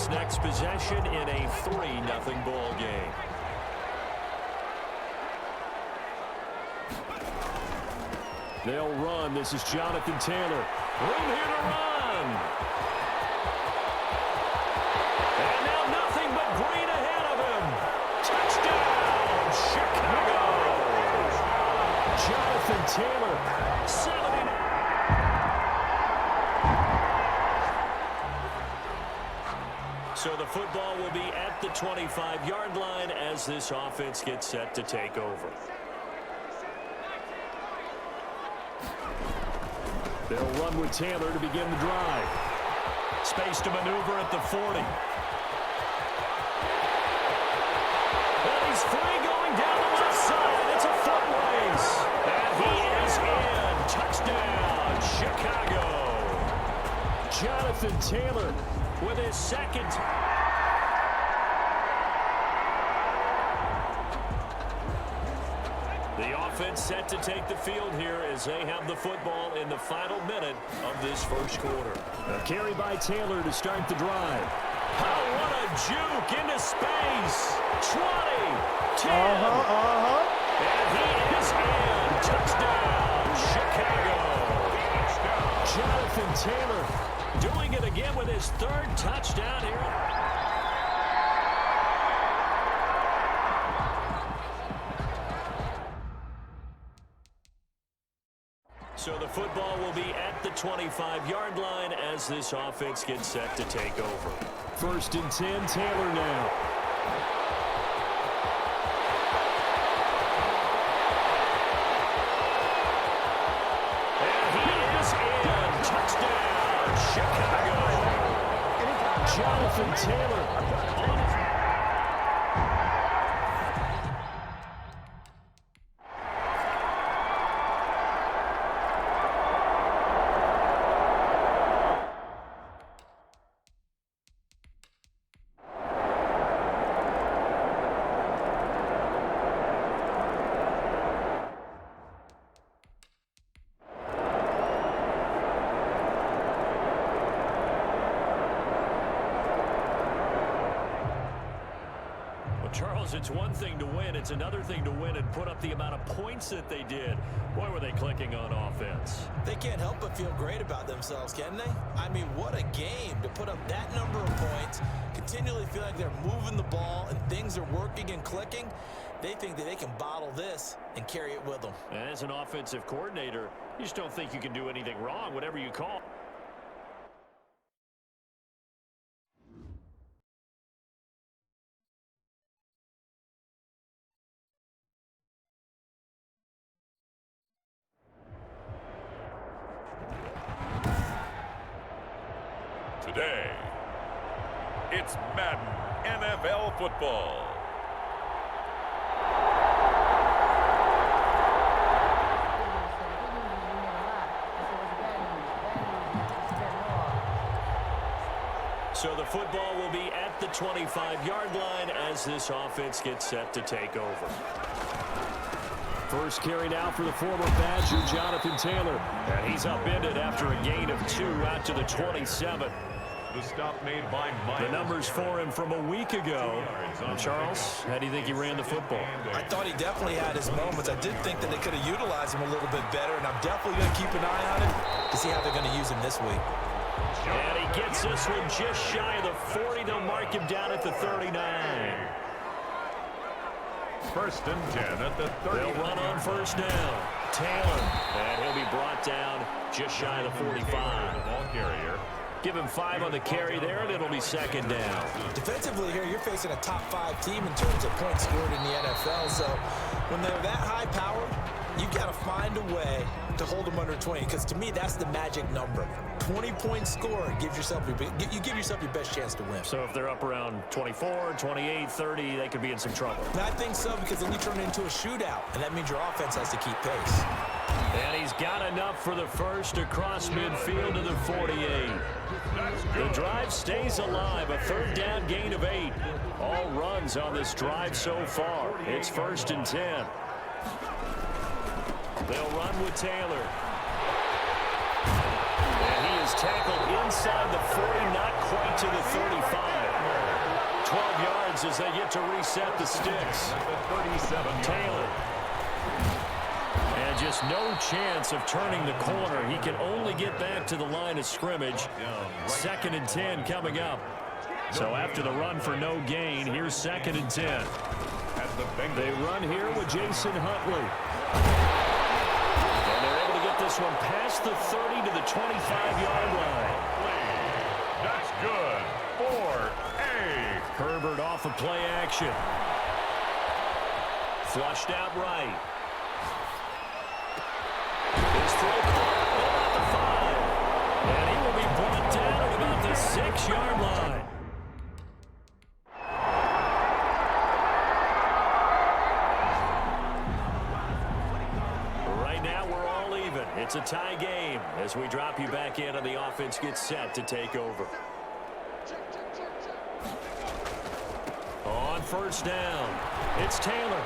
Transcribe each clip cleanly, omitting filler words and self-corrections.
this next possession in a 3-0 ball game. They'll run. This is Jonathan Taylor. Room here to run. And now nothing but green ahead of him. Touchdown, Chicago. Jonathan Taylor, 79. So the football will be at the 25-yard line as this offense gets set to take over. They'll run with Taylor to begin the drive. Space to maneuver at the 40. And he's free going down the left side. It's a foot race. And he is in. Touchdown, Chicago. Jonathan Taylor with his second. The offense set to take the field here as they have the football in the final minute of this first quarter. A carry by Taylor to start the drive. Oh, what a juke into space. 20, 10. And he is in. Touchdown, Chicago. Jonathan Taylor doing it again with his third touchdown here. So the football will be at the 25-yard line as this offense gets set to take over. 1st and 10, Taylor now. And he is in. Touchdown, Chicago. Jonathan Taylor. Charles, it's one thing to win. It's another thing to win and put up the amount of points that they did. Boy, were they clicking on offense. They can't help but feel great about themselves, can they? I mean, what a game to put up that number of points, continually feel like they're moving the ball and things are working and clicking. They think that they can bottle this and carry it with them. And as an offensive coordinator, you just don't think you can do anything wrong, whatever you call. Today, it's Madden NFL football. So the football will be at the 25-yard line as this offense gets set to take over. First carry now for the former Badger, Jonathan Taylor. And he's upended after a gain of 2 out to the 27. The stop made by Mike. The numbers for him from a week ago. And Charles, how do you think he ran the football? I thought he definitely had his moments. I did think that they could have utilized him a little bit better, and I'm definitely going to keep an eye on him to see how they're going to use him this week. And he gets this one just shy of the 40. They'll mark him down at the 39. 1st and 10 at the 30. They'll run on first down. Taylor, and he'll be brought down just shy of the 45. Ball carrier. Give him 5 on the carry there, and it'll be 2nd down. Defensively here, you're facing a top 5 team in terms of points scored in the NFL. So when they're that high powered, you've got to find a way to hold them under 20, because to me, that's the magic number. 20 points scored, you give yourself your best chance to win. So if they're up around 24, 28, 30, they could be in some trouble. And I think so, because then you turn it into a shootout, and that means your offense has to keep pace. And he's got enough for the first across midfield to the 48. The drive stays alive, a 3rd down gain of 8. All runs on this drive so far. It's 1st and 10. They'll run with Taylor. And he is tackled inside the 40, not quite to the 35. 12 yards as they get to reset the sticks. Taylor. And just no chance of turning the corner. He can only get back to the line of scrimmage. 2nd and 10 coming up. So after the run for no gain, here's 2nd and 10. They run here with Jason Huntley. And they're able to get this one past the 30 to the 25-yard line. That's good for A. Herbert off of play action. Flushed out right. His throw caught about the 5. And he will be brought down at about the 6-yard line. Right now we're all even. It's a tie game as we drop you back in and the offense gets set to take over. On 1st down, it's Taylor.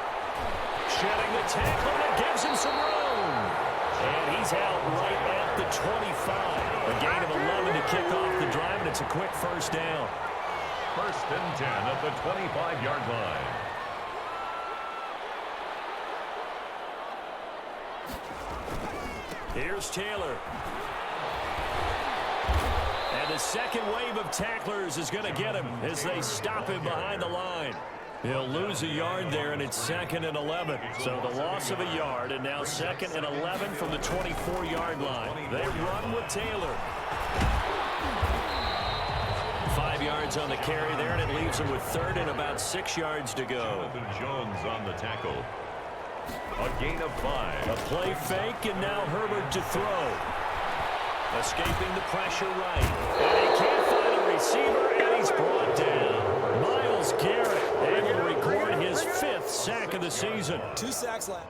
Shedding the tackle that gives him some room. And he's out right at the 25. A gain of 11 to kick off the drive, and it's a quick 1st down. 1st and 10 at the 25-yard line. Here's Taylor. And the second wave of tacklers is going to get him as they stop him behind the line. He'll lose a yard there, and it's 2nd and 11. So the loss of a yard, and now 2nd and 11 from the 24-yard line. They run with Taylor. 5 yards on the carry there, and it leaves him with 3rd and about 6 yards to go. Jones on the tackle. A gain of 5. A play fake, and now Herbert to throw. Escaping the pressure right. And he can't find a receiver, and he's brought down. Myles Garrett able to record his 5th sack of the season. 2 sacks left.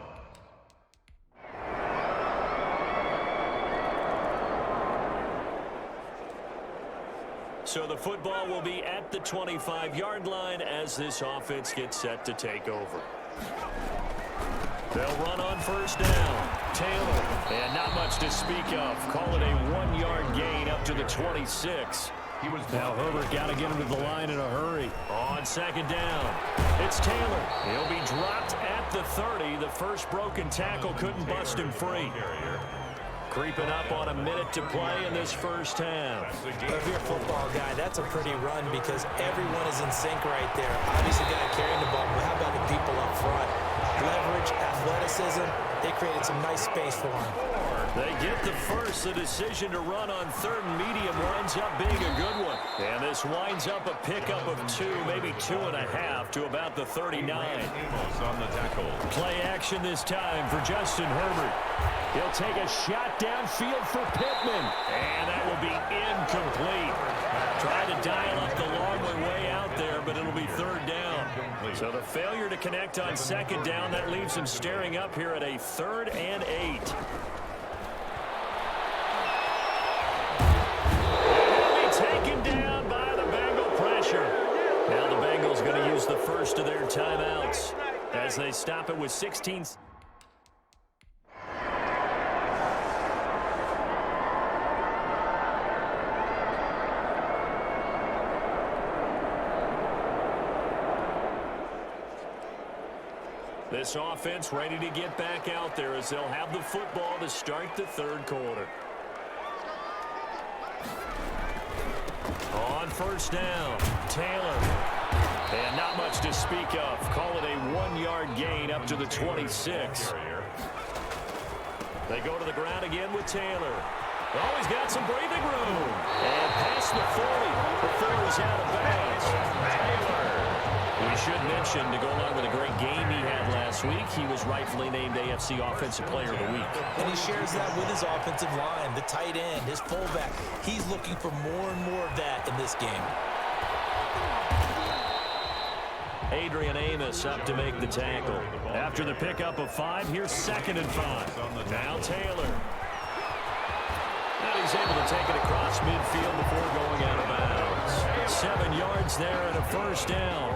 So the football will be at the 25-yard line as this offense gets set to take over. They'll run on 1st down. Taylor, and not much to speak of. Call it a 1-yard gain up to the 26. Now Herbert got to get him to the line in a hurry. On 2nd down, it's Taylor. He'll be dropped at the 30. The first broken tackle couldn't bust him free. Creeping up on a minute to play in this 1st half. If you're a football guy, that's a pretty run because everyone is in sync right there. Obviously, the guy carrying the ball, but how about the people up front? Leverage, athleticism, they created some nice space for him. They get the first. The decision to run on 3rd and medium winds up being a good one. And this winds up a pickup of 2, maybe 2.5 to about the 39. On the tackle. Play action this time for Justin Herbert. He'll take a shot downfield for Pittman. And that will be incomplete. Trying to dial up the long way out there, but it'll be 3rd down. So the failure to connect on 2nd down, that leaves him staring up here at a 3rd and 8. Taken down by the Bengal pressure. Now the Bengals going to use the first of their timeouts as they stop it with 16. This offense ready to get back out there as they'll have the football to start the 3rd quarter. On 1st down, Taylor. And not much to speak of. Call it a 1-yard gain up to the 26. They go to the ground again with Taylor. Oh, he's got some breathing room. And past the 40 before he's out of bounds. Taylor. We should mention, to go along with a great game he had last week, he was rightfully named AFC Offensive Player of the Week. And he shares that with his offensive line, the tight end, his fullback. He's looking for more and more of that in this game. Adrian Amos up to make the tackle. After the pickup of 5, here's 2nd and 5. Now Taylor. And he's able to take it across midfield before going out of bounds. 7 yards there and a 1st down.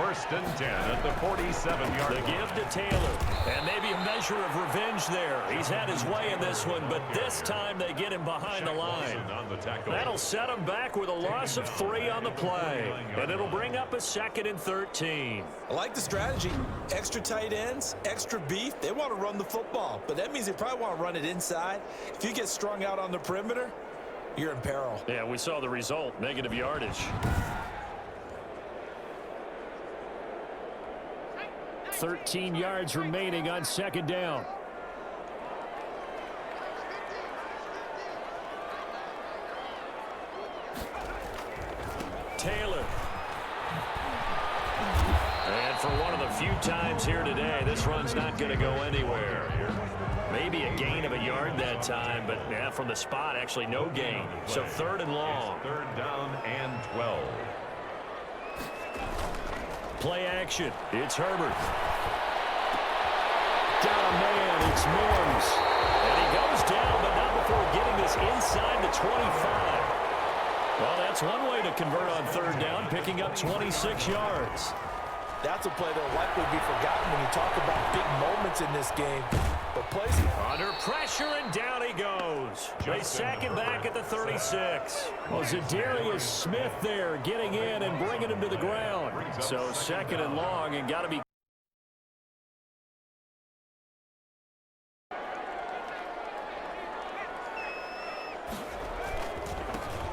First and 10 at the 47-yard line. The give to Taylor. And maybe a measure of revenge there. He's had his way in this one, but this time they get him behind the line. That'll set him back with a loss of 3 on the play. And it'll bring up a 2nd and 13. I like the strategy. Extra tight ends, extra beef. They want to run the football, but that means they probably want to run it inside. If you get strung out on the perimeter, you're in peril. Yeah, we saw the result. Negative yardage. 13 yards remaining on 2nd down. Taylor. And for one of the few times here today, this run's not going to go anywhere. Maybe a gain of a yard that time, but yeah, from the spot, actually no gain. So 3rd and long. 3rd down and 12. Play action. It's Herbert. Got a man. It's Mims. And he goes down, but not before getting this inside the 25. Well, that's one way to convert on 3rd down, picking up 26 yards. That's a play that'll likely be forgotten when you talk about big moments in this game. But plays under pressure, and down he goes. They sack him back at the 36. Well, Zadarius Smith there getting in and bringing him to the ground. So 2nd and long, and got to be.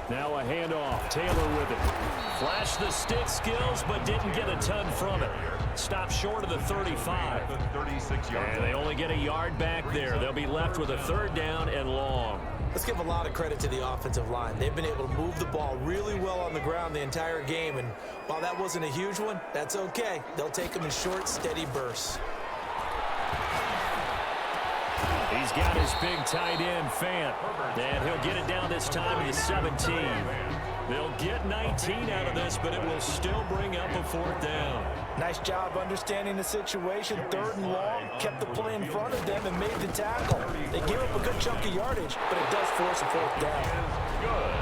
Now a handoff. Taylor with it. Flashed the stick skills, but didn't get a ton from it. Stopped short of the 35. And they only get a yard back there. They'll be left with a 3rd down and long. Let's give a lot of credit to the offensive line. They've been able to move the ball really well on the ground the entire game. And while that wasn't a huge one, that's okay. They'll take them in short, steady bursts. He's got his big tight end, Fant. And he'll get it down this time to the 17. They'll get 19 out of this, but it will still bring up a 4th down. Nice job understanding the situation. 3rd and long, kept the play in front of them and made the tackle. They gave up a good chunk of yardage, but it does force a 4th down. Good.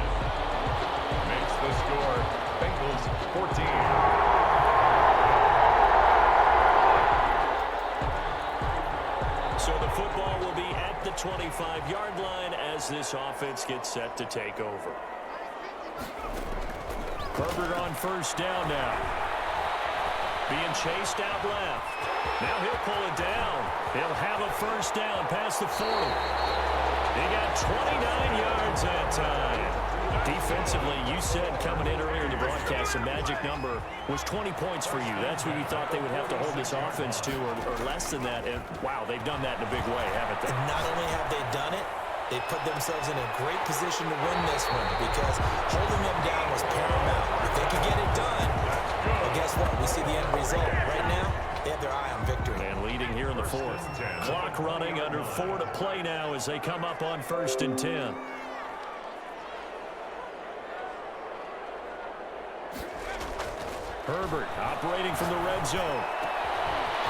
Makes the score. Bengals 14. So the football will be at the 25-yard line as this offense gets set to take over. Herbert on 1st down now. Being chased out left. Now he'll pull it down. He'll have a 1st down past the 40. He got 29 yards that time. Defensively, you said coming in earlier in the broadcast, the magic number was 20 points for you. That's what you thought they would have to hold this offense to, or less than that. And, wow, they've done that in a big way, haven't they? And not only have they done it, they put themselves in a great position to win this one because holding them down was paramount. If they could get it done, well, guess what? We see the end result. Right now, they have their eye on victory. And leading here in the 4th. Clock running, under 4 to play now as they come up on 1st and 10. Herbert operating from the red zone.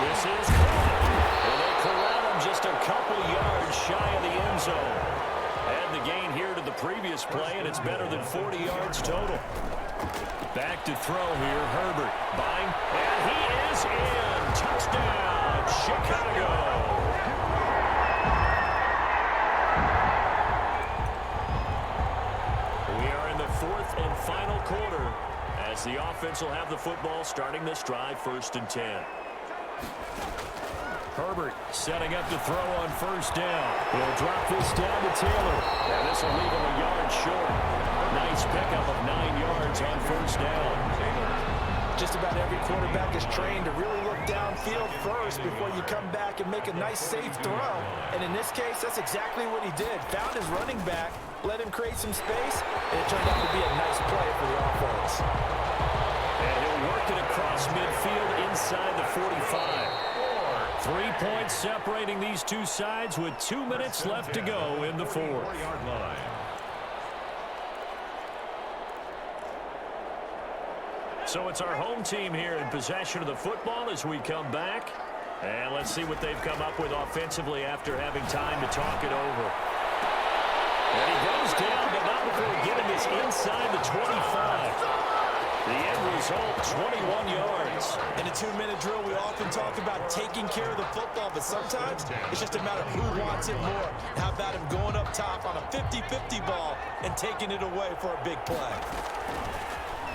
This is caught. And they corral him just a couple yards shy of the end zone. Add the gain here to the previous play, and it's better than 40 yards total. Back to throw here, Herbert. Buying, and he is in. Touchdown, Chicago. We are in the 4th and final quarter as the offense will have the football starting this drive, 1st and 10. Herbert setting up to throw on 1st down. He'll drop this down to Taylor. And this will leave him a yard short. Nice pickup of 9 yards on 1st down. Just about every quarterback is trained to really look downfield first before you come back and make a nice, safe throw. And in this case, that's exactly what he did. Found his running back, let him create some space, and it turned out to be a nice play for the offense. And he'll work it across midfield inside the 45. 3 points separating these two sides with 2 minutes left to go in the 4th. So it's our home team here in possession of the football as we come back. And let's see what they've come up with offensively after having time to talk it over. And he goes down, but not before getting this inside the 25. The end result, 21 yards. In a 2-minute drill, we often talk about taking care of the football, but sometimes it's just a matter of who wants it more. How about him going up top on a 50-50 ball and taking it away for a big play?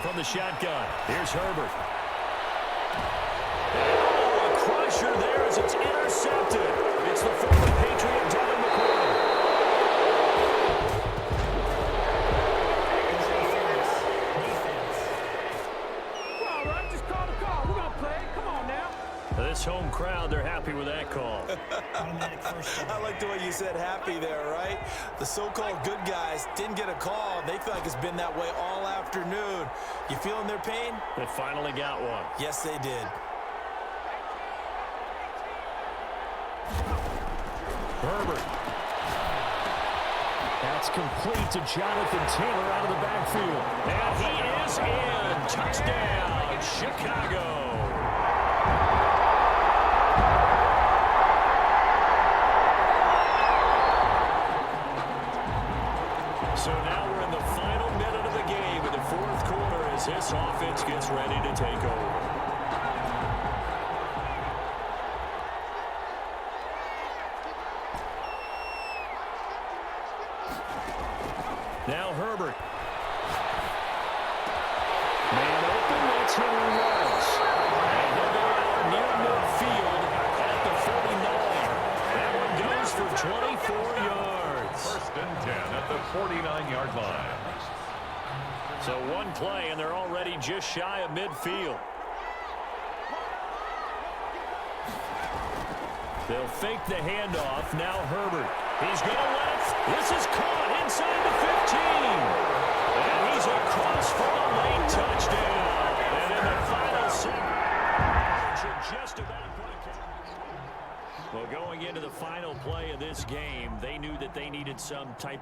From the shotgun, here's Herbert. Oh, a crusher there as it's intercepted. It's the former Patriot Devin McCourty. This home crowd, they're happy with that call. I like the way you said happy there, right? The so-called good guys didn't get a call. They feel like it's been that way all afternoon. You feeling their pain? They finally got one. Yes, they did. Herbert. That's complete to Jonathan Taylor out of the backfield. And he is in. Touchdown, Chicago. So now we're in the final minute of the game in the fourth quarter as this offense gets ready to take over. Now Herbert. Man open, that's who he was. And he'll go out near midfield at the 49. That one goes for 24 yards. First and 10 at the 49-yard line. So one play, and they're already just shy of midfield. They'll fake the handoff. Now Herbert. He's going to let it. This is caught inside the 15. And he's across for a late touchdown. And in the final second, just about put it. Well, going into the final play of this game, they knew that they needed some type of